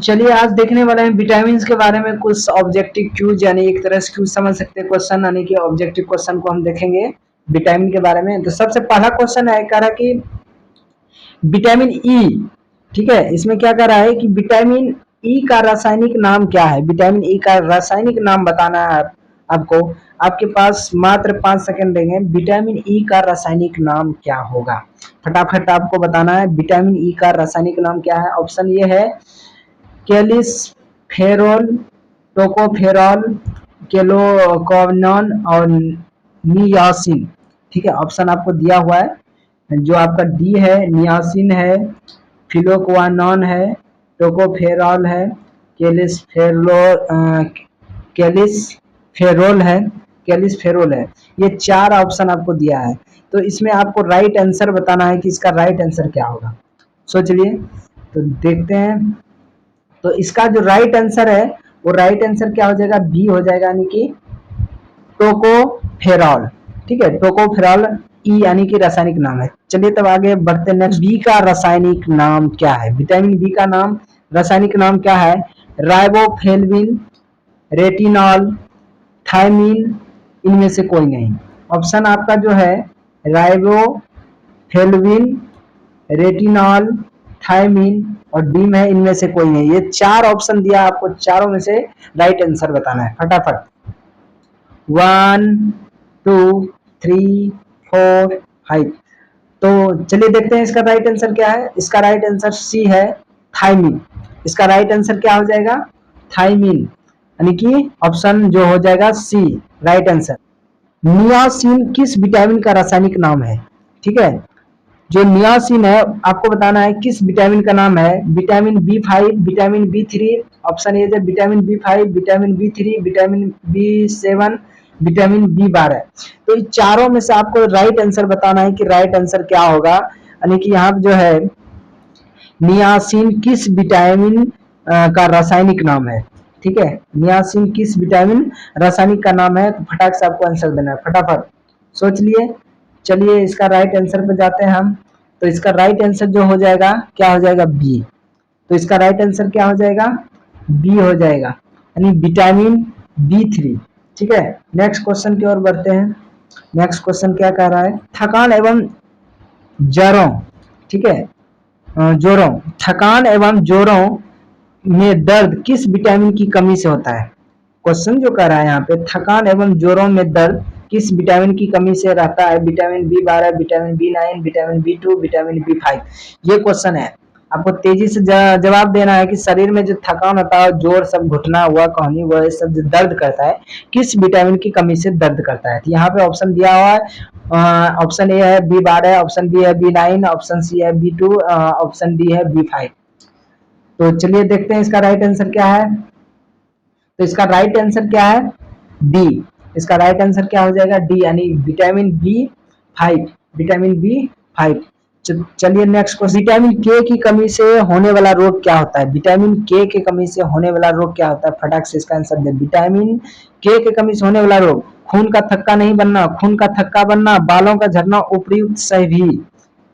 चलिए आज देखने वाले हैं विटामिन के बारे में कुछ ऑब्जेक्टिव क्यूज, यानी एक तरह से क्यूज समझ सकते हैं क्वेश्चन, यानी कि ऑब्जेक्टिव क्वेश्चन को हम देखेंगे विटामिन के बारे में। तो सबसे पहला क्वेश्चन है, कह रहा कि विटामिन ई, ठीक है, इसमें क्या कर रहा है कि विटामिन ई का रासायनिक नाम क्या है। विटामिन ई का रासायनिक नाम बताना है आपको। आपके पास मात्र 5 सेकंड देंगे। विटामिन ई का रासायनिक नाम क्या होगा, फटाफट आपको बताना है। विटामिन ई का रासायनिक नाम क्या है? ऑप्शन ये है कैलिसफेरोल, टोकोफेरॉल, केलोकॉनन और नियासिन। ठीक है, ऑप्शन आपको दिया हुआ है। जो आपका डी है नियासिन है, फिलोक्वानॉन है, टोकोफेरॉल है, कैलिसफेरो कैलिसफेरोल है, कैलिसफेरोल है। ये 4 ऑप्शन आपको दिया है। तो इसमें आपको राइट आंसर बताना है कि इसका राइट आंसर क्या होगा। सोच लिए, तो देखते हैं। तो इसका जो राइट आंसर है वो राइट आंसर क्या हो जाएगा? बी हो जाएगा, यानी कि टोकोफेरॉल। ठीक है, टोकोफेरॉल ई यानी कि रासायनिक नाम है। चलिए तब आगे बढ़ते हैं। नेक्स्ट, बी का रासायनिक नाम क्या है? विटामिन बी का नाम, रासायनिक नाम क्या है? राइबोफ्लेविन, रेटिनॉल, थायमीन, इनमें से कोई नहीं। ऑप्शन आपका जो है राइबोफ्लेविन, रेटिनॉल, थायमीन और डी में है, इनमें से कोई नहीं। ये 4 ऑप्शन दिया आपको, चारों में से राइट आंसर बताना है फटाफट। 1 2 3 4 5। तो चलिए देखते हैं इसका राइट आंसर क्या है। इसका राइट आंसर सी है, थायमीन। इसका राइट आंसर क्या हो जाएगा? थायमीन, यानी कि ऑप्शन जो हो जाएगा सी राइट आंसर। नियासिन किस विटामिन का रासायनिक नाम है? ठीक है, जो नियासिन है आपको बताना है किस विटामिन का नाम है। Vitamin B 5, vitamin B 3, option A है vitamin B 5, vitamin B 3, vitamin B 7, vitamin B 12। तो इन चारों में से आपको राइट आंसर बताना है कि राइट आंसर क्या होगा। यानी कि यहाँ जो है नियासिन किस विटामिन का रासायनिक नाम है। ठीक है, नियासिन किस विटामिन रासायनिक का नाम है। तो फटाक से आपको आंसर देना है, फटाफट सोच लिए। चलिए इसका राइट आंसर पे जाते हैं हम। तो इसका राइट आंसर जो हो जाएगा क्या हो जाएगा? बी। तो इसका राइट आंसर क्या हो जाएगा? बी हो जाएगा, यानी विटामिन बी 3। ठीक है, नेक्स्ट क्वेश्चन की ओर बढ़ते हैं। नेक्स्ट क्वेश्चन क्या कह रहा है? थकान एवं जोरों, ठीक है, जोरों, थकान एवं जोरों में दर्द किस विटामिन की कमी से होता है? क्वेश्चन जो कर रहा है यहाँ पे, थकान एवं जोरों में दर्द किस विटामिन की कमी से रहता है? Vitamin B 12, vitamin B 9, vitamin B 2, vitamin B 5। ये क्वेश्चन है, आपको तेजी से जवाब देना है कि शरीर में जो थकान होता है, जोर, सब घुटना हुआ, कहनी हुआ, ये सब जो दर्द करता है, किस विटामिन की कमी से दर्द करता है। तो यहाँ पे ऑप्शन दिया हुआ है। ऑप्शन ए है बी 12, ऑप्शन बी है बी 9, ऑप्शन सी है बी 2, ऑप्शन डी है बी 5। तो चलिए देखते हैं इसका राइट आंसर क्या है। तो इसका राइट आंसर क्या है? डी। इसका राइट आंसर क्या हो जाएगा? डी, यानी विटामिन बी 5, विटामिन बी 5। चलिए नेक्स्ट क्वेश्चन, विटामिन के की कमी से होने वाला रोग क्या होता है? विटामिन के की कमी से होने वाला रोग क्या होता है? फटाक से इसका आंसर दे। विटामिन के की कमी से होने वाला रोग, खून का थक्का नहीं बनना, खून का थक्का बनना, बालों का झड़ना, उपयुक्त सही भी।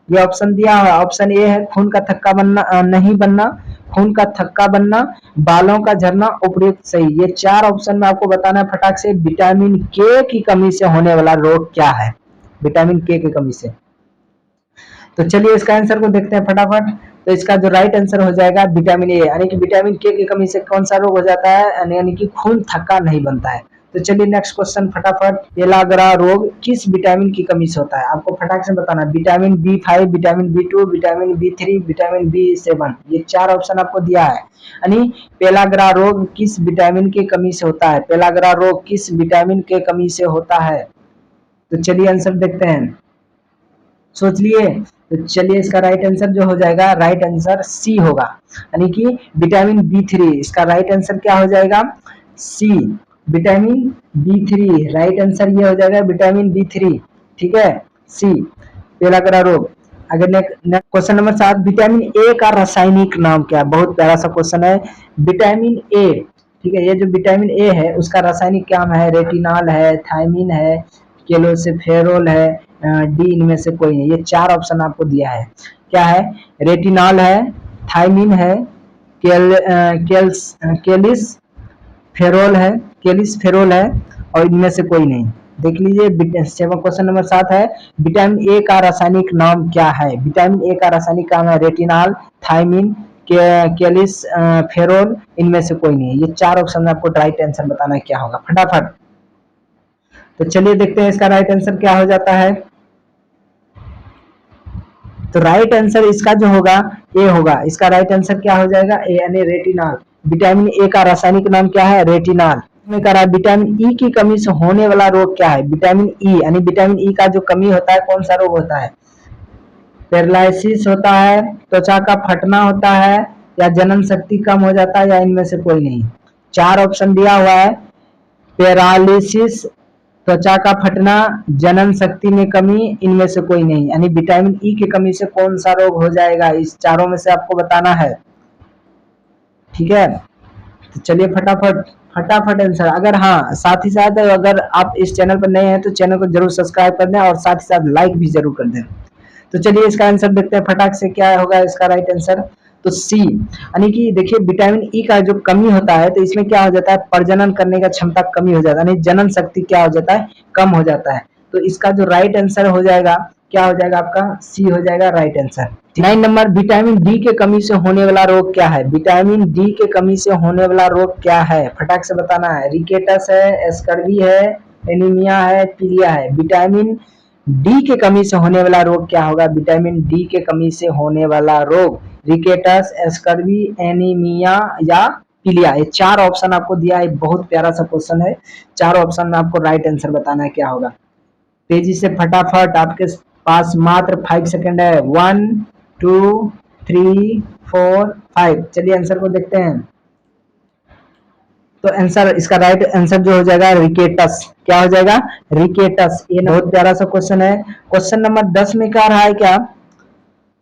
ये ऑप्शन दिया है। ऑप्शन ए है खून का थक्का बनना, नहीं बनना, खून का थक्का बनना, बालों का झड़ना, उपयुक्त सही। ये 4 ऑप्शन में आपको बताना है फटाक से, विटामिन के की कमी से होने वाला रोग क्या है, विटामिन के की कमी से। तो चलिए इसका आंसर को देखते हैं फटाफट। तो इसका जो राइट आंसर हो जाएगा विटामिन ए, यानी कि विटामिन के की कमी से कौन सा रोग हो जाता है? यानी कि खून थक्का नहीं बनता है। तो चलिए नेक्स्ट क्वेश्चन फटाफट, पेलाग्रा रोग किस विटामिन की कमी से होता है? आपको फटाक से बताना, vitamin B 5, vitamin B 2, vitamin B 3, vitamin B 7। ये 4 ऑप्शन आपको दिया है। यानी पेलाग्रा रोग किस विटामिन की कमी से होता है? पेलाग्रा रोग किस विटामिन के कमी से होता है? तो चलिए आंसर देखते हैं, सोच लिए। तो चलिए इसका राइट आंसर जो हो जाएगा, राइट आंसर सी होगा, यानी कि विटामिन बी 3। इसका राइट आंसर क्या हो जाएगा? सी, विटामिन बी 3। राइट आंसर ये हो जाएगा विटामिन बी 3। ठीक है, सी, पेलाग्रा रोग। अगर next question number 7, vitamin A का रासायनिक नाम क्या है? बहुत प्यारा सा क्वेश्चन है। विटामिन ए, ठीक है, ये जो विटामिन ए है उसका रासायनिक नाम है, रेटिनॉल है, थायमीन है, केलोसिफेरोल है, डी, इनमें से कोई नहीं। ये 4 ऑप्शन आपको दिया है। क्या है? रेटिनॉल है, थायमीन है, केलिस फेरोल है, केलिस फेरोल है, और इनमें से कोई नहीं। देख लीजिए, सेवन क्वेश्चन नंबर 7 है, विटामिन ए का रासायनिक नाम क्या है? विटामिन ए का रासायनिक नाम है रेटिनॉल, थायमिन, केलिस फेरोल, इनमें से कोई नहीं। ये 4 ऑप्शन में आपको राइट आंसर बताना है क्या होगा, फटाफट। तो चलिए देखते हैं इसका राइट आंसर क्या हो जाता है। तो राइट आंसर इसका जो होगा ए होगा। इसका राइट आंसर क्या हो जाएगा? ए यानी रेटिनॉल। विटामिन ए का रासायनिक नाम क्या है? रेटिनॉल। में करा विटामिन ई की कमी से होने वाला रोग क्या है? विटामिन ई यानी विटामिन ई का जो कमी होता है कौन सा रोग होता है? पैरालिसिस होता है, त्वचा का फटना होता है, या जनन शक्ति कम हो जाता है, या इनमें से कोई नहीं। 4 ऑप्शन दिया हुआ है, पैरालिसिस, त्वचा का फटना, जनन शक्ति में कमी, इनमें से कोई नहीं। यानी विटामिन ई की कमी से कौन सा रोग हो जाएगा, इस चारों में से आपको बताना है। ठीक है, तो चलिए फटाफट फटाफट आंसर। अगर हाँ, साथ ही साथ अगर आप इस चैनल पर नए हैं तो चैनल को जरूर सब्सक्राइब कर दें और साथ ही साथ लाइक भी जरूर कर दें। तो चलिए इसका आंसर देखते हैं फटाक से, क्या होगा इसका राइट आंसर। तो सी, यानी कि देखिए विटामिन ई का जो कमी होता है तो इसमें क्या हो जाता है, प्रजनन करने का क्षमता कमी हो जाता है, यानी जनन शक्ति क्या हो जाता है, कम हो जाता है। तो इसका जो राइट आंसर हो जाएगा, क्या हो जाएगा आपका? सी हो जाएगा right answer. 9 number, vitamin D के कमी से होने वाला रोग क्या है? विटामिन डी के कमी से होने वाला रोग क्या है, फटाक से बताना है। रिकेटस है, स्कर्वी है, एनीमिया है, पीलिया है। विटामिन डी के कमी से होने वाला रोग क्या होगा? विटामिन डी के कमी से होने वाला रोग रिकेटस, स्कर्वी, एनीमिया या पीलिया। ये 4 ऑप्शन आपको दिया है, बहुत प्यारा सा क्वेश्चन है। 4 ऑप्शन में आपको राइट आंसर बताना है क्या होगा। तेजी से फटाफट, आपके पास मात्र 5 सेकंड है। 1 2 3 4 5। चलिए आंसर को देखते हैं। तो आंसर, इसका राइट आंसर जो हो जाएगा रिकेटस। क्या हो जाएगा? रिकेटस। ये बहुत प्यारा सा क्वेश्चन है। क्वेश्चन नंबर 10 में कह रहा है क्या,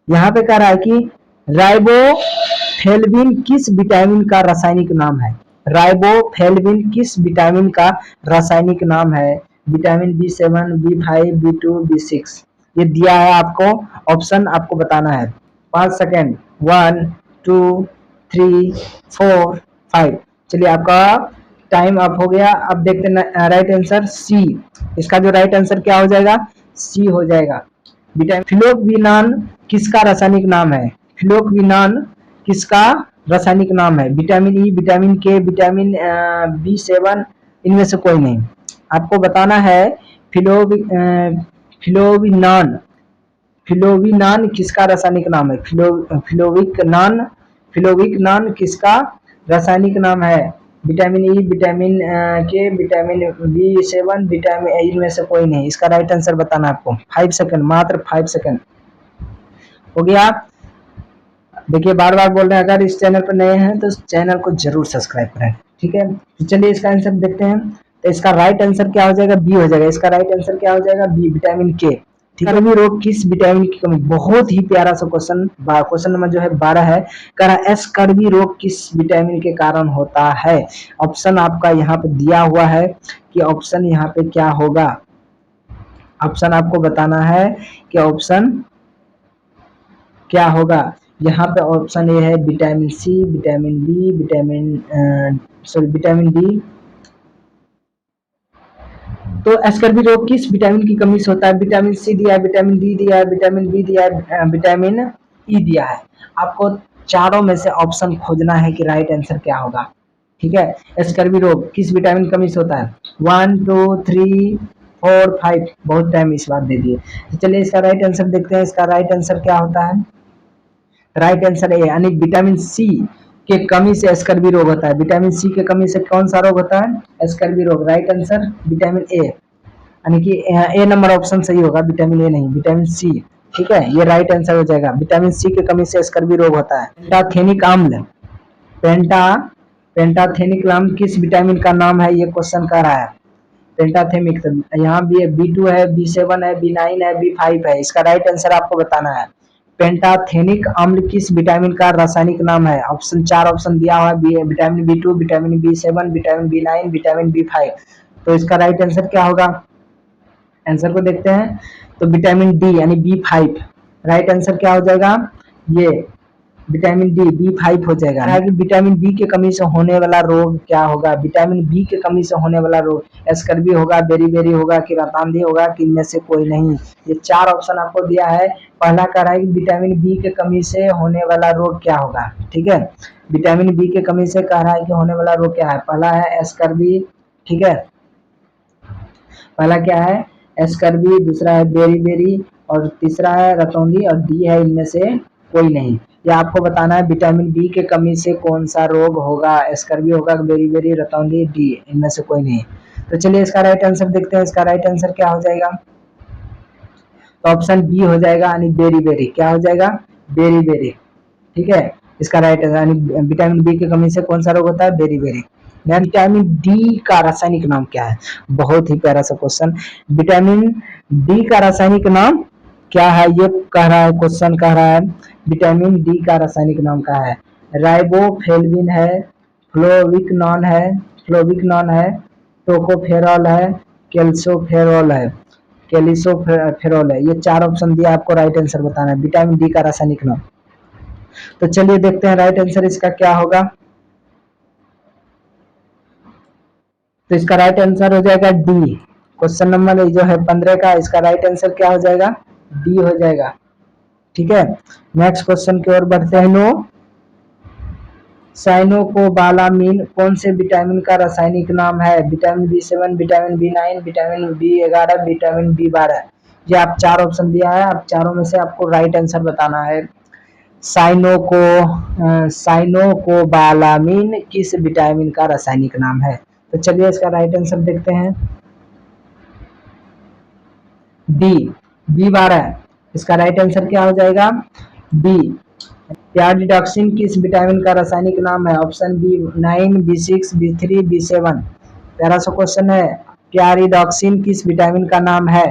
यहाँ पे कह रहा है कि राइबोफ्लेविन किस विटामिन का रासायनिक नाम है? राइबोफ्लेविन किस विटामिन का रासायनिक नाम है? Vitamin B7, B5, B2, B6। ये दिया है आपको ऑप्शन, आपको बताना है। 5 सेकेंड। 1 2 3 4 5। चलिए आपका टाइम अप हो गया। अब देखते हैं राइट आंसर सी। इसका जो राइट आंसर क्या हो जाएगा? सी हो जाएगा। विटामिन फिलोक्विनान किसका रासायनिक नाम है? फिलोक्विनान किसका रासायनिक नाम है? विटामिन ई, विटामिन के, विटामिन B7, इनमें से कोई नहीं। आपको बताना है फिलोविनान। फिलोविनान किसका रासायनिक नाम है? फिलोविकनान, फिलोविकनान किसका रासायनिक नाम है? विटामिन ई, विटामिन के, विटामिन B7, विटामिन, इनमें से कोई नहीं। इसका राइट आंसर बताना आपको। 5 सेकंड, मात्र 5 सेकंड हो गया। देखिए बार बार बोल रहे हैं, अगर इस चैनल पर नए हैं तो चैनल को जरूर सब्सक्राइब करें। ठीक है, तो चलिए इसका आंसर देखते हैं। तो इसका राइट आंसर क्या हो जाएगा? बी हो जाएगा। इसका राइट आंसर क्या हो जाएगा? बी, विटामिन के। स्कर्वी रोग किस विटामिन की कमी? बहुत ही प्यारा सा क्वेश्चन। क्वेश्चन नंबर जो है 12 है, कह रहा है स्कर्वी रोग किस विटामिन के कारण होता है? ऑप्शन आपका यहाँ पे दिया हुआ है कि ऑप्शन यहाँ पे क्या होगा। ऑप्शन आपको बताना है कि ऑप्शन क्या होगा। यहाँ पे ऑप्शन ए है vitamin C, vitamin B, vitamin D. तो स्कर्वी रोग किस विटामिन की कमी से होता है? विटामिन सी दिया है, विटामिन डी दिया है, विटामिन बी दिया है, विटामिन ई दिया है। आपको चारों में से ऑप्शन खोजना है कि राइट आंसर क्या होगा। ठीक है, स्कर्वी रोग किस विटामिन की कमी से होता है? 1 2 3 4 5। बहुत टाइम इस बार दे दिए। तो चलिए इसका राइट आंसर देखते हैं। इसका राइट आंसर क्या होता है? राइट आंसर ए, यानी विटामिन सी के कमी से स्कर्वी रोग होता है। विटामिन सी के कमी से कौन सा रोग होता है? स्कर्वी रोग। राइट आंसर विटामिन ए, यानी कि ए नंबर ऑप्शन सही होगा, विटामिन ए नहीं, विटामिन सी। ठीक है, ये राइट आंसर हो जाएगा। विटामिन सी की कमी से स्कर्वी रोग होता है। पेंटाथेनिक अम्ल, पेंटाथेनिक अम्ल किस विटामिन का नाम है? ये क्वेश्चन कर रहा है। पेंटाथेनिक, यहाँ भी B2 है, B7 है, B9 है, B5 है। इसका राइट आंसर आपको बताना है। पेंटाथेनिक अम्ल किस विटामिन का रासायनिक नाम है? ऑप्शन 4 ऑप्शन दिया हुआ है, vitamin B2, vitamin B7, vitamin B9, vitamin B5। तो इसका राइट आंसर क्या होगा? आंसर को देखते हैं। तो विटामिन डी यानी B5। राइट आंसर क्या हो जाएगा? ये विटामिन डी B5 हो जाएगा है कि विटामिन बी की कमी से होने वाला रोग क्या होगा, विटामिन बी की कमी से होने वाला रोग स्कर्वी होगा, बेरी होगा कि रतांधी होगा कि इनमें से कोई नहीं। ये 4 ऑप्शन आपको दिया है। पहला कह रहा है कि विटामिन बी की कमी से होने वाला रोग क्या होगा, ठीक है। विटामिन बी की कमी से कह रहा है कि होने वाला रोग क्या है, पहला है स्कर्वी, ठीक है। पहला क्या है स्कर्वी, दूसरा है बेरी और तीसरा है रतौंधी और डी है इनमें से कोई नहीं। या आपको बताना है विटामिन बी के कमी से कौन सा रोग होगा, स्कर्वी होगा, बेरी रतौंधी, डी इनमें से कोई नहीं। तो चलिए इसका राइट आंसर देखते हैं। इसका राइट आंसर क्या हो जाएगा, तो ऑप्शन बी हो जाएगा, यानी बेरी क्या हो जाएगा, बेरी, ठीक है। इसका राइट आंसर यानी विटामिन बी की कमी से कौन सा रोग होता है, बेरी। विटामिन डी का रासायनिक नाम क्या है, बहुत ही प्यारा सा क्वेश्चन। विटामिन डी का रासायनिक नाम क्या है, ये कह रहा है क्वेश्चन, कह रहा है विटामिन डी का रासायनिक नाम क्या है। राइबोफ्लेविन है, फ्लोविकनॉन है, टोकोफेरॉल है, कैल्सिफेरॉल है। ये 4 ऑप्शन दिया, आपको राइट आंसर बताना है विटामिन डी का रासायनिक नाम। तो चलिए देखते हैं राइट आंसर इसका क्या होगा। तो इसका राइट आंसर हो जाएगा डी। क्वेश्चन नंबर जो है 15 का, इसका राइट आंसर क्या हो जाएगा, डी हो जाएगा, ठीक है। नेक्स्ट क्वेश्चन की ओर बढ़ते हैं। साइनोकोबालामिन कौन से विटामिन का रासायनिक नाम है, vitamin B7, vitamin B9, vitamin B11, vitamin B12। ये आप 4 ऑप्शन दिया है, आप चारों में से आपको राइट आंसर बताना है। साइनोकोबालामिन किस विटामिन का रासायनिक नाम है। तो चलिए इसका राइट आंसर देखते हैं, डी B12। इसका राइट आंसर क्या हो जाएगा, बी। प्यारिडॉक्सिन किस विटामिन का रासायनिक नाम है, option B9, B6, B3, B7। प्यारा सा क्वेश्चन है, प्यारिडॉक्सिन किस विटामिन का नाम है।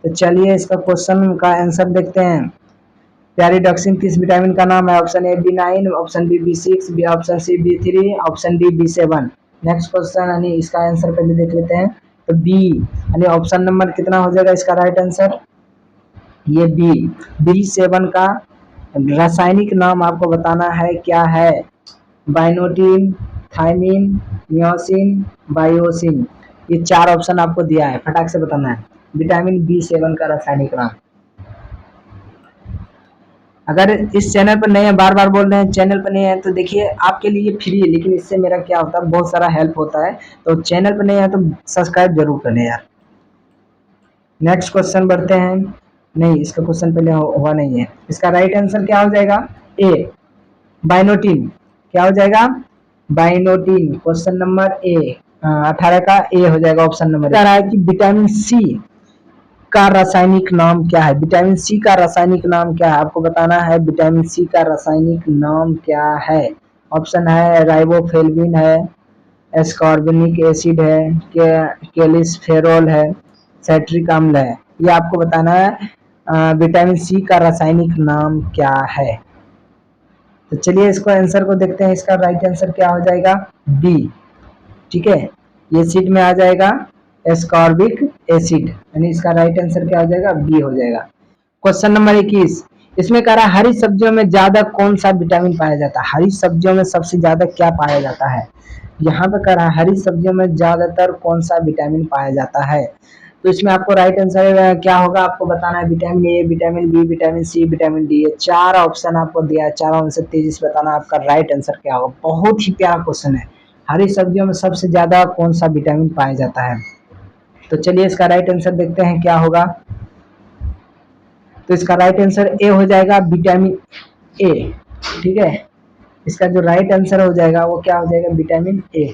तो चलिए इसका क्वेश्चन का आंसर देखते हैं। प्यारिडॉक्सिन किस विटामिन का नाम है, option A B9, option B B6, option C B3, option D B7। Next question यानी इसका आंसर पहले देख लेते हैं। तो बी यानी ऑप्शन नंबर कितना हो जाएगा इसका राइट आंसर, ये B7 का रासायनिक नाम आपको बताना है क्या है, बाइनोटिन, थायमिन, मियोसिन, बायोसिन। ये 4 ऑप्शन आपको दिया है, फटाक से बताना है विटामिन B7 का रासायनिक नाम। अगर इस चैनल पर नए हैं, बार बार बोल रहे हैं चैनल पर नए हैं, तो देखिए आपके लिए फ्री है, लेकिन इससे मेरा क्या होता है, बहुत सारा हेल्प होता है। तो चैनल पर नए हैं तो सब्सक्राइब जरूर करें यार। नेक्स्ट क्वेश्चन बढ़ते हैं। नहीं, इसका क्वेश्चन पहले हुआ नहीं है। इसका राइट आंसर क्या हो जाएगा, ए बाइनोटिन। क्या हो जाएगा, बाइनोटिन। क्वेश्चन नंबर ए 18 का ए हो जाएगा ऑप्शन नंबर। कह रहा है कि विटामिन सी का रासायनिक नाम क्या है, विटामिन सी का रासायनिक नाम क्या है, आपको बताना है विटामिन सी का रासायनिक नाम क्या है। ऑप्शन है राइबोफ्लेविन है, एस्कॉर्बिक एसिड है, कैल्सिफेरॉल है, साइट्रिक अम्ल है। ये आपको बताना है विटामिन सी का रासायनिक नाम क्या है। तो चलिए इसको आंसर को देखते हैं। इसका राइट आंसर क्या हो जाएगा, बी, ठीक है। ये सीट में आ जाएगा एस्कॉर्बिक एसिड, यानी इसका राइट आंसर क्या हो जाएगा, बी हो जाएगा। क्वेश्चन नंबर 21, इसमें कह रहा है हरी सब्जियों में ज्यादा कौन सा विटामिन पाया जाता है, हरी सब्जियों में सबसे ज्यादा क्या पाया जाता है। यहाँ पे कह रहा है हरी सब्जियों में ज्यादातर कौन सा विटामिन पाया जाता है। तो इसमें आपको राइट आंसर क्या होगा, आपको बताना है vitamin A, vitamin B, vitamin C, vitamin D. ये 4 ऑप्शन आपको दिया है, चारों में से तेजी से बताना आपका राइट आंसर क्या होगा। बहुत ही प्यारा क्वेश्चन है, हरी सब्जियों में सबसे ज्यादा कौन सा विटामिन पाया जाता है। तो चलिए इसका राइट आंसर देखते हैं क्या होगा। तो इसका राइट आंसर ए हो जाएगा, विटामिन ए, ठीक है। इसका जो राइट आंसर हो जाएगा वो क्या हो जाएगा, विटामिन ए।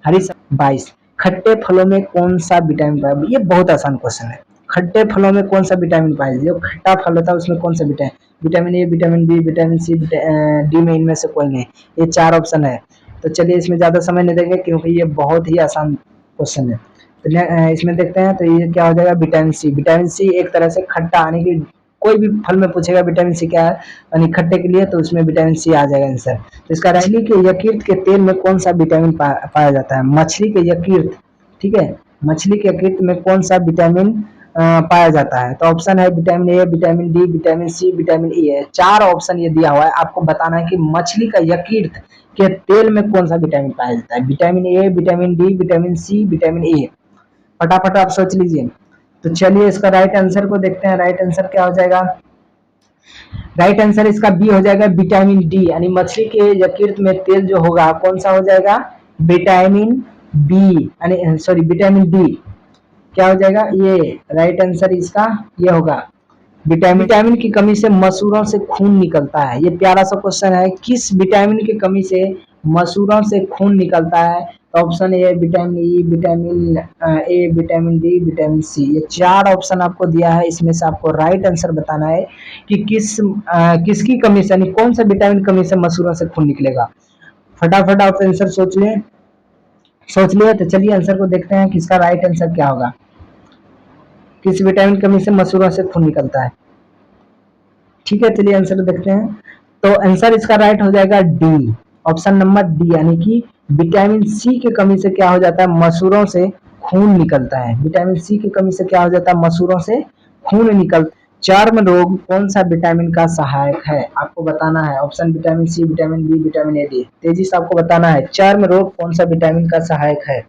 हरी 22, खट्टे फलों में कौन सा विटामिन पाया, ये बहुत आसान क्वेश्चन है। खट्टे फलों में कौन सा विटामिन पाया जाता है, जो खट्टा फल होता है उसमें कौन सा vitamin, vitamin A, vitamin B, vitamin C, D में इनमें से कोई नहीं। ये 4 ऑप्शन है। तो चलिए इसमें ज्यादा समय नहीं देंगे क्योंकि ये बहुत ही आसान क्वेश्चन है। तो इसमें देखते हैं। तो ये क्या हो जाएगा, विटामिन सी। विटामिन सी एक तरह से खट्टा, यानी कि कोई भी फल में पूछेगा विटामिन सी क्या है, यानी खट्टे के लिए, तो उसमें विटामिन सी आ जाएगा आंसर। तो इसका मछली के यकृत के तेल में कौन सा विटामिन पाया जाता है, मछली के यकृत, ठीक है। मछली के यकृत में कौन सा विटामिन पाया जाता है। तो ऑप्शन है vitamin A, vitamin D, vitamin C, vitamin E है। 4 ऑप्शन ये दिया हुआ है, आपको बताना है कि मछली का यकृत के तेल में कौन सा विटामिन पाया जाता है। Vitamin A, vitamin D, vitamin C, vitamin E. फटाफट आप सोच लीजिए। तो चलिए इसका राइट आंसर को देखते हैं। राइट आंसर क्या हो जाएगा? राइट आंसर इसका बी हो जाएगा, विटामिन डी। यानी मछली के यकृत में तेल जो होगा कौन सा हो जाएगा? विटामिन बी, यानी सॉरी विटामिन डी। क्या हो जाएगा ये? राइट आंसर इसका ये होगा विटामिन की कमी से मसूरों से खून निकलता है। ये प्यारा सा क्वेश्चन है, किस विटामिन की कमी से मसूरों से खून निकलता है? Option A vitamin E, vitamin A, vitamin D, vitamin C. ये 4 ऑप्शन आपको दिया है, इसमें से आपको राइट आंसर बताना है कि किसकी कमी से, यानी कौन सा विटामिन कमी से मसूरों से खून निकलेगा। फटाफट आप आंसर सोच लें। सोच लिया तो चलिए आंसर को देखते हैं, किसका राइट आंसर क्या होगा। किस विटामिन कमी से मसूरों से खून निकलता है? ठीक है, चलिए आंसर देखते हैं। तो आंसर इसका राइट हो जाएगा डी, ऑप्शन नंबर डी, यानी कि विटामिन सी की कमी से क्या हो जाता है? मसूरों से खून निकलता है। विटामिन सी की कमी से क्या हो जाता है? मसूरों से खून निकल। चर्म रोग कौन सा विटामिन का सहायक है? आपको बताना है। Option vitamin C, vitamin B, vitamin A, D. तेजी से आपको बताना है, चर्म रोग कौन सा विटामिन का सहायक है?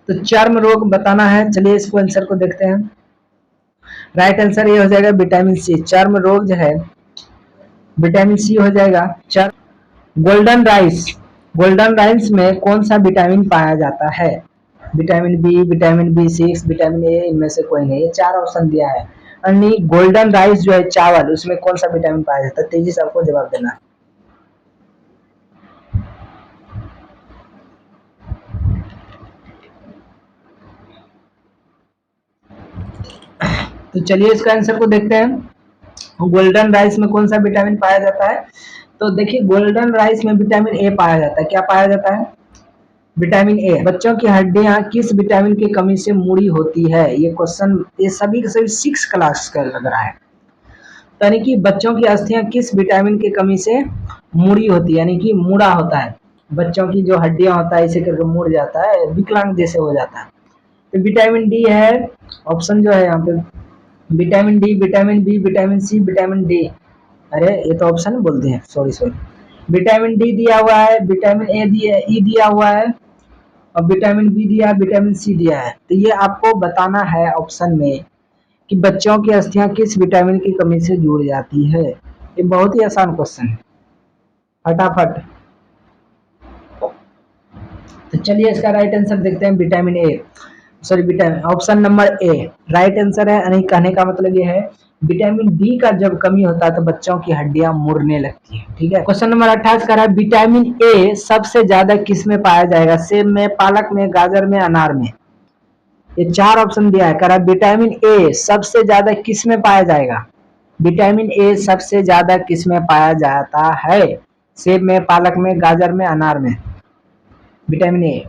तो चर्म रोग बताना है। चलिए इसको आंसर को देखते हैं। राइट आंसर ये हो जाएगा विटामिन सी। चर्म रोग जो है विटामिन सी हो जाएगा। गोल्डन राइस, गोल्डन राइस में कौन सा विटामिन पाया जाता है? Vitamin B, vitamin B six, vitamin A, इनमें से कोई नहीं। ये 4 ऑप्शन दिया है। यानी गोल्डन राइस जो है चावल, उसमें कौन सा विटामिन पाया जाता है? तेजी से आपको जवाब देना है। तो चलिए इसका आंसर को देखते हैं। गोल्डन राइस में कौन सा विटामिन पाया जाता है? तो देखिए गोल्डन राइस में विटामिन ए पाया जाता है। क्या पाया जाता है? विटामिन ए। बच्चों की हड्डियां किस विटामिन की कमी से मुड़ी होती है? ये क्वेश्चन ये सभी के सभी 6 क्लास का लग रहा है। यानी कि बच्चों की अस्थियां किस विटामिन की कमी से मुड़ी होती है, यानी कि मुड़ा होता है। बच्चों की जो हड्डियां होता है इसे करके मुड़ जाता है, विकलांग जैसे हो जाता है। तो विटामिन डी है ऑप्शन जो है यहाँ पे। Vitamin D, vitamin B, vitamin C, vitamin D. अरे ये तो ऑप्शन बोलते हैं, सॉरी सॉरी। विटामिन डी दिया हुआ है, विटामिन ए दिया, ई दिया हुआ है, और विटामिन बी दिया है, विटामिन सी दिया है। तो ये आपको बताना है ऑप्शन में कि बच्चों की अस्थियां किस विटामिन की कमी से जुड़ जाती है। ये बहुत ही आसान क्वेश्चन है, फटाफट। तो चलिए इसका राइट आंसर देखते हैं, vitamin A, sorry vitamin, option number A right answer है। यानी कहने का मतलब ये है विटामिन डी का जब कमी होता है तो बच्चों की हड्डियां मुड़ने लगती है। ठीक है, क्वेश्चन नंबर 28 का है विटामिन ए सबसे ज्यादा किस में पाया जाएगा? सेब में, पालक में, गाजर में, अनार में। ये 4 ऑप्शन दिया है, कह रहा है विटामिन ए सबसे ज्यादा किस में पाया जाएगा? विटामिन ए सबसे ज्यादा किस में पाया जाता है? सेब में, पालक में, गाजर में, अनार में। Vitamin A.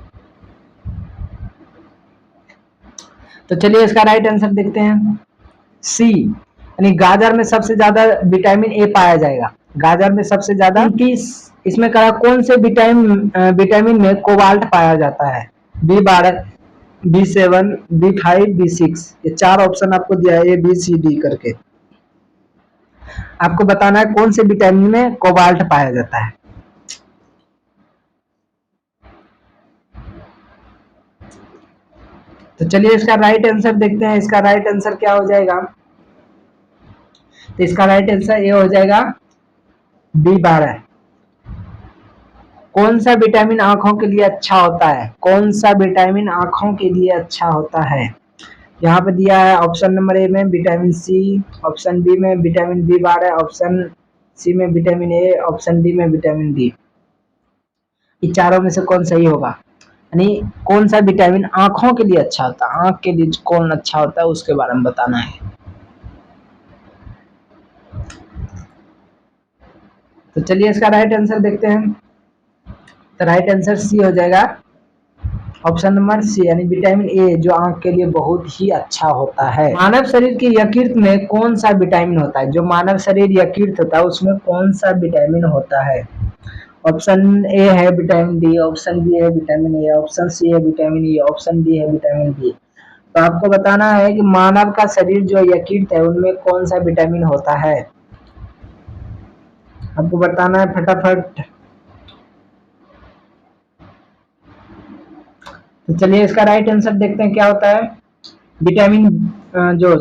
तो चलिए इसका राइट आंसर देखते हैं, सी, यानी गाजर में सबसे ज्यादा विटामिन ए पाया जाएगा। गाजर में सबसे ज्यादा किस, इसमें कहा कौन से विटामिन में कोबाल्ट पाया जाता है? B12, B7, B5, B6। ये 4 ऑप्शन आपको दिया है, ABCD करके। आपको बताना है कौन से विटामिन में कोबाल्ट पाया जाता है। तो चलिए इसका राइट आंसर देखते हैं। इसका राइट आंसर क्या हो जाएगा? तो इसका राइट आंसर ये हो जाएगा B12। कौन सा विटामिन आंखों के लिए अच्छा होता है? कौन सा विटामिन आंखों के लिए अच्छा होता है? यहाँ पे दिया है ऑप्शन नंबर ए में विटामिन सी, ऑप्शन बी में विटामिन B12, ऑप्शन सी में विटामिन ए, ऑप्शन डी में विटामिन डी। इन चारों में से कौन सही होगा? यानी कौन सा विटामिन आंखों के लिए अच्छा होता है, आंख के लिए कौन अच्छा होता है उसके बारे में बताना है। तो चलिए इसका राइट आंसर देखते हैं। तो राइट आंसर सी हो जाएगा, ऑप्शन नंबर सी यानी विटामिन ए, जो आंख के लिए बहुत ही अच्छा होता है। मानव शरीर के यकृत में कौन सा विटामिन होता है? जो मानव शरीर यकृत होता है उसमें कौन सा विटामिन होता है? ऑप्शन ए है विटामिन डी, ऑप्शन बी है विटामिन ए, ऑप्शन सी है विटामिन ई, ऑप्शन डी है विटामिन बी। तो आपको बताना है कि मानव का शरीर जो यकृत है उनमें कौन सा विटामिन होता है। आपको बताना है फटाफट। तो चलिए इसका राइट आंसर देखते हैं क्या होता है। विटामिन जो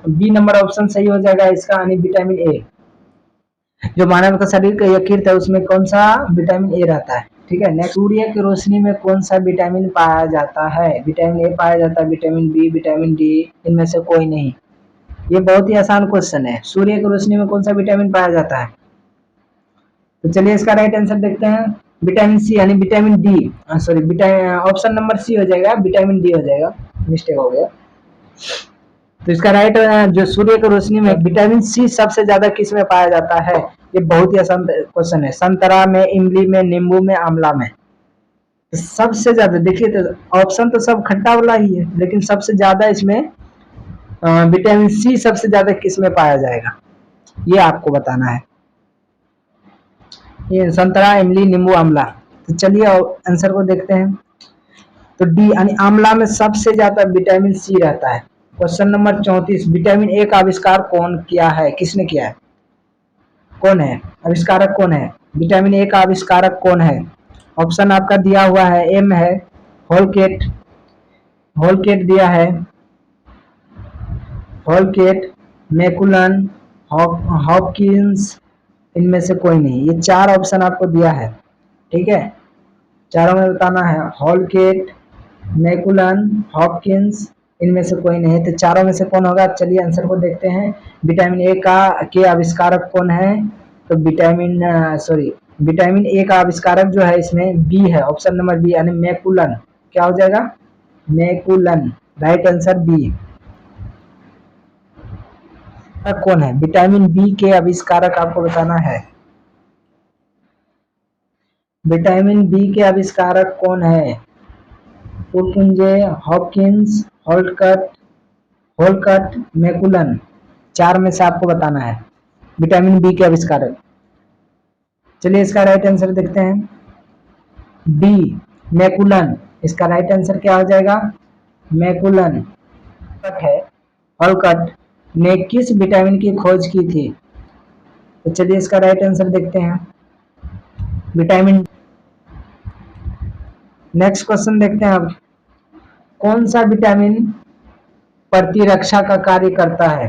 बी नंबर ऑप्शन सही हो जाएगा इसका, यानी विटामिन ए। जो मानव का शरीर का यकृत है उसमें कौन सा विटामिन ए रहता है। ठीक है, नेक्स्ट, सूर्य की रोशनी में कौन सा विटामिन पाया जाता है? विटामिन ए पाया जाता है, विटामिन बी, विटामिन डी, इनमें से कोई नहीं। ये बहुत ही आसान क्वेश्चन है। सूर्य की रोशनी में कौन सा विटामिन पाया जाता है? तो चलिए इसका राइट आंसर देखते हैं। विटामिन सी यानी vitamin D, sorry option number C हो जाएगा, विटामिन डी हो जाएगा, मिस्टेक हो गया। तो इसका राइट, जो सूर्य की रोशनी में विटामिन सी सबसे ज्यादा किस में पाया जाता है? ये बहुत ही आसान क्वेश्चन है। संतरा में, इमली में, नींबू में, आंवला में। तो सबसे ज्यादा देखिए, तो ऑप्शन तो सब खट्टा वाला ही है, लेकिन सबसे ज्यादा इसमें विटामिन सी सबसे ज्यादा किस में पाया जाएगा, ये आपको बताना है। ये संतरा, इमली, नींबू, आंवला। तो चलिए आंसर को देखते हैं। तो डी यानी आंवला में सबसे ज्यादा विटामिन सी रहता है। क्वेश्चन नंबर 34, विटामिन ए का आविष्कार कौन किया है? किसने किया है? कौन है आविष्कारक? कौन है विटामिन ए का आविष्कारक? कौन है? ऑप्शन आपका दिया हुआ है, एम है होलकेट, होलकेट दिया है, होलकेट, मैकुलन, हॉपकिंस, इनमें से कोई नहीं। ये चार ऑप्शन आपको दिया है, ठीक है, चारों में बताना है। हॉलकेट, मैकुलन, हॉपकिंस, इनमें से कोई नहीं है। तो चारों में से कौन होगा? चलिए आंसर को देखते हैं। विटामिन ए का के आविष्कारक कौन है? तो विटामिन ए का आविष्कारक जो है इसमें बी है, ऑप्शन नंबर बी यानी मैकुलन। क्या हो जाएगा? मैकुलन। Right answer B. कौन है विटामिन बी के आविष्कारक? आपको बताना है विटामिन बी के आविष्कारक कौन है। पुरकुंजे, हॉपकिंस, होलकट, मैकुलन, चार में से आपको बताना है विटामिन बी के आविष्कारक। चलिए इसका राइट आंसर देखते हैं। बी, मैकुलन। इसका राइट आंसर क्या हो जाएगा? मैकुलन है। होलकट ने किस विटामिन की खोज की थी? तो चलिए इसका राइट आंसर देखते हैं। विटामिन। नेक्स्ट क्वेश्चन देखते हैं अब। कौन सा विटामिन प्रतिरक्षा का कार्य करता है?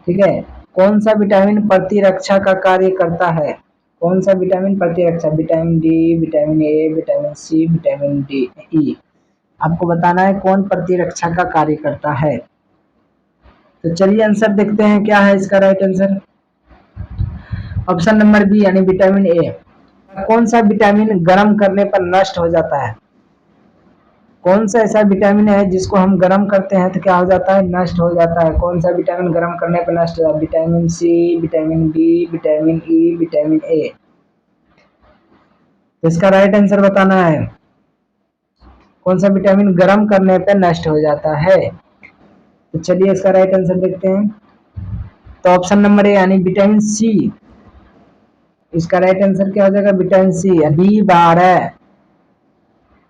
ठीक है, कौन सा विटामिन प्रतिरक्षा का कार्य करता है? कौन सा विटामिन प्रतिरक्षा? Vitamin D, vitamin A, vitamin C, vitamin D, E. आपको बताना है कौन प्रतिरक्षा का कार्य करता है। तो चलिए आंसर देखते हैं क्या है इसका right answer. Option number B यानी विटामिन ए। कौन सा विटामिन गर्म करने पर नष्ट हो जाता है? कौन सा ऐसा विटामिन है जिसको हम गर्म करते हैं तो क्या हो जाता है? नष्ट हो जाता है। कौन सा विटामिन गर्म करने पर नष्ट हो जाता है? Vitamin C, vitamin B, vitamin E, vitamin A. तो इसका राइट आंसर बताना है कौन सा विटामिन गर्म करने पर नष्ट हो जाता है। तो चलिए इसका राइट आंसर देखते हैं। तो ऑप्शन नंबर ए यानी विटामिन सी। इसका राइट आंसर क्या हो जाएगा? Vitamin C. B12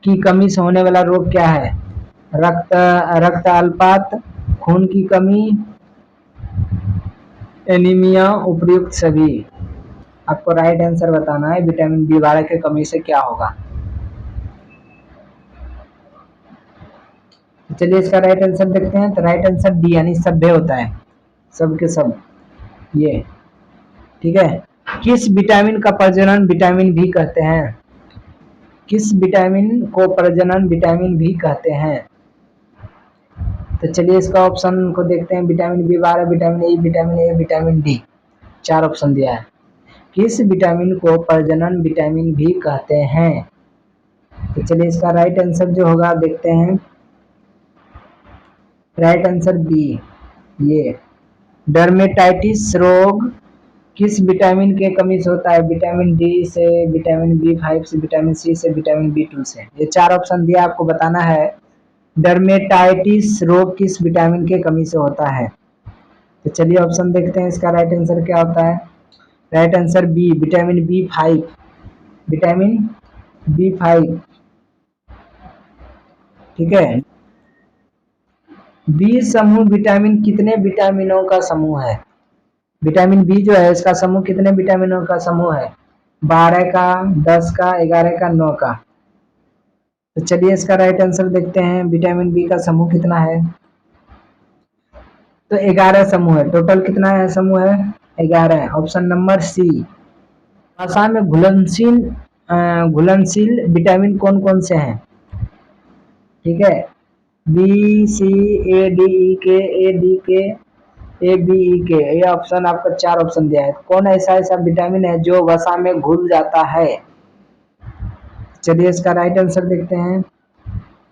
की कमी से होने वाला रोग क्या है? रक्त अल्पत, खून की कमी, एनीमिया, उपर्युक्त सभी। आपको राइट आंसर बताना है विटामिन B12 की कमी से क्या होगा। चलिए इसका राइट आंसर देखते हैं। तो राइट आंसर डी यानी सभ्य होता है, सब के सब ये। ठीक है, किस विटामिन का प्रजनन विटामिन भी कहते हैं? किस विटामिन को प्रजनन विटामिन भी कहते हैं? तो चलिए इसका ऑप्शन को देखते हैं। Vitamin B12, vitamin E, vitamin A, vitamin D, चार ऑप्शन दिया है। किस विटामिन को प्रजनन विटामिन भी कहते हैं? तो चलिए इसका राइट आंसर जो होगा देखते हैं। राइट आंसर बी, ये डर्मेटाइटिस रोग किस विटामिन के कमी से होता है? विटामिन डी से, विटामिन बी5 से, विटामिन सी से, विटामिन बी2 से। ये 4 ऑप्शन दिया, आपको बताना है डर्मेटाइटिस रोग किस विटामिन के कमी से होता है। तो चलिए ऑप्शन देखते हैं, इसका राइट आंसर क्या होता है। Right answer B, vitamin B five. Vitamin B five, ठीक है। बी समूह विटामिन कितने विटामिनों का समूह है? विटामिन बी जो है इसका समूह कितने विटामिनों का समूह है? 12 का, 10 का, 11 का, 9 का। तो चलिए इसका राइट आंसर देखते हैं, विटामिन बी का समूह कितना है। तो 11 समूह है। टोटल कितना है समूह है? 11। Option number C. आसान में घुलनशील विटामिन कौन कौन से हैं? ठीक है, बी, सी, ए, डी, ई के, ए, डी के, ए, बी, ई के। ये ऑप्शन आपका 4 ऑप्शन दिया है। कौन ऐसा ऐसा विटामिन है जो वसा में घुल जाता है? चलिए इसका राइट आंसर देखते हैं।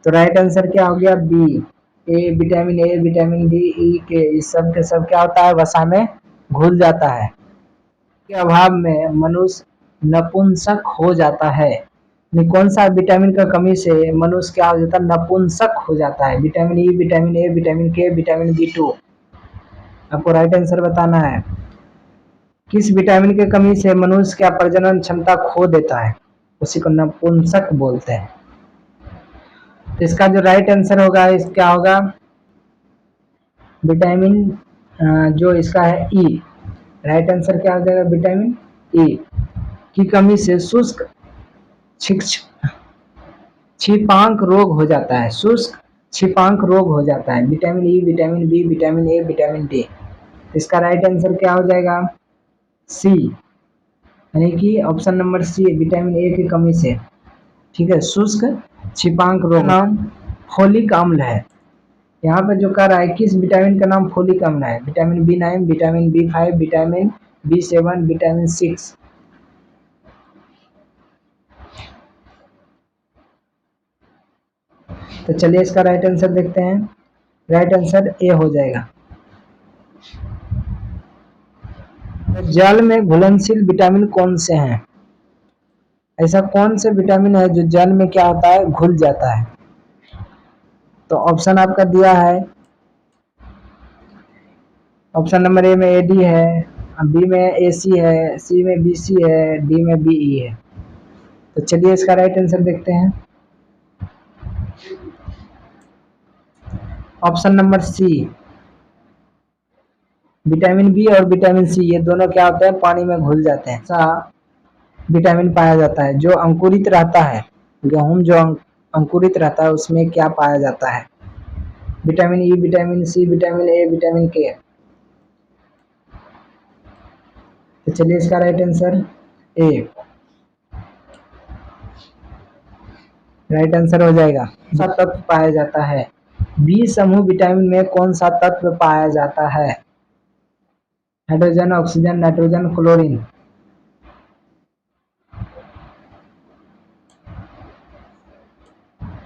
तो राइट आंसर क्या हो गया? बी। ए, विटामिन डी, ई के, इस सब के सब क्या होता है? वसा में घुल जाता है। के अभाव में मनुष्य नपुंसक हो जाता है। कौन सा विटामिन का कमी से मनुष्य क्या हो जाता है? नपुंसक हो जाता है। Vitamin E, vitamin A, vitamin के, विटामिन बी2। आपको राइट आंसर बताना है। किस विटामिन की कमी से मनुष्य क्या प्रजनन क्षमता खो देता है? उसी को नपुंसक बोलते हैं। तो इसका जो राइट आंसर होगा इस क्या होगा? विटामिन जो इसका है ई। राइट आंसर क्या हो जाएगा? विटामिन ई की कमी से शुष्क छिपांक रोग हो जाता है। शुष्क छिपांक रोग हो जाता है। Vitamin E, vitamin B, vitamin A, vitamin D. इसका राइट आंसर क्या हो जाएगा? सी, यानी कि option number C, vitamin A की कमी से, ठीक है, शुष्क छिपांक रोग। नाम फोलिक अम्ल है। यहाँ पे जो कह रहा है किस विटामिन का नाम फोलिक अम्ल है? Vitamin B nine, vitamin B five, vitamin बी7, विटामिन 6। तो चलिए इसका राइट आंसर देखते हैं। राइट आंसर ए हो जाएगा। जल में घुलनशील विटामिन कौन से हैं? ऐसा कौन से विटामिन है जो जल में क्या होता है? घुल जाता है। तो ऑप्शन आपका दिया है, ऑप्शन नंबर ए में ए डी है, बी में ए सी है, सी में बी सी है, डी में बी ई है। तो चलिए इसका राइट आंसर देखते हैं। Option number C, vitamin B और विटामिन सी ये दोनों क्या होते हैं? पानी में घुल जाते हैं। ऐसा विटामिन पाया जाता है जो अंकुरित रहता है। गेहूं जो अंकुरित रहता है उसमें क्या पाया जाता है? Vitamin E, vitamin C, vitamin A, vitamin K. तो चलिए इसका right answer A. Right answer हो जाएगा। कौन सा तत्व पाया जाता है? बी समूह विटामिन में कौन सा तत्व पाया जाता है? Hydrogen, oxygen, nitrogen, chlorine.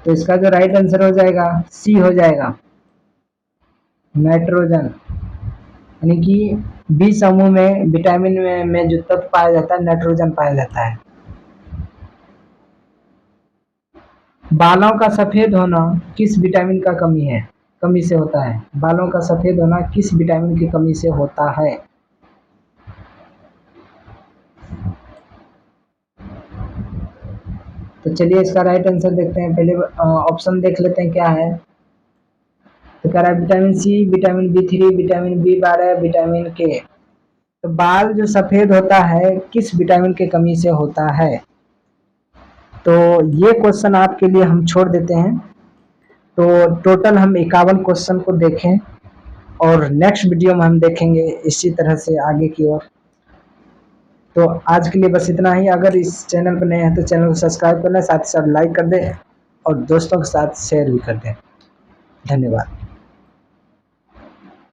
तो इसका जो राइट आंसर हो जाएगा सी हो जाएगा, नाइट्रोजन। यानी कि बी समूह में विटामिन में जो तत्व पाया जाता है नाइट्रोजन पाया जाता है। बालों का सफेद होना किस विटामिन का कमी से होता है? बालों का सफेद होना किस विटामिन की कमी से होता है? तो चलिए इसका राइट आंसर देखते हैं। पहले ऑप्शन देख लेते हैं क्या है। तो कह रहा है vitamin C, vitamin B3, vitamin B12, vitamin K. तो बाल जो सफेद होता है किस विटामिन की कमी से होता है? तो ये क्वेश्चन आपके लिए हम छोड़ देते हैं। तो टोटल हम 51 क्वेश्चन को देखें और नेक्स्ट वीडियो में हम देखेंगे इसी तरह से आगे की ओर। तो आज के लिए बस इतना ही। अगर इस चैनल पर नए हैं तो चैनल को सब्सक्राइब कर लें, साथ ही साथ लाइक कर दें और दोस्तों के साथ शेयर भी कर दें। धन्यवाद।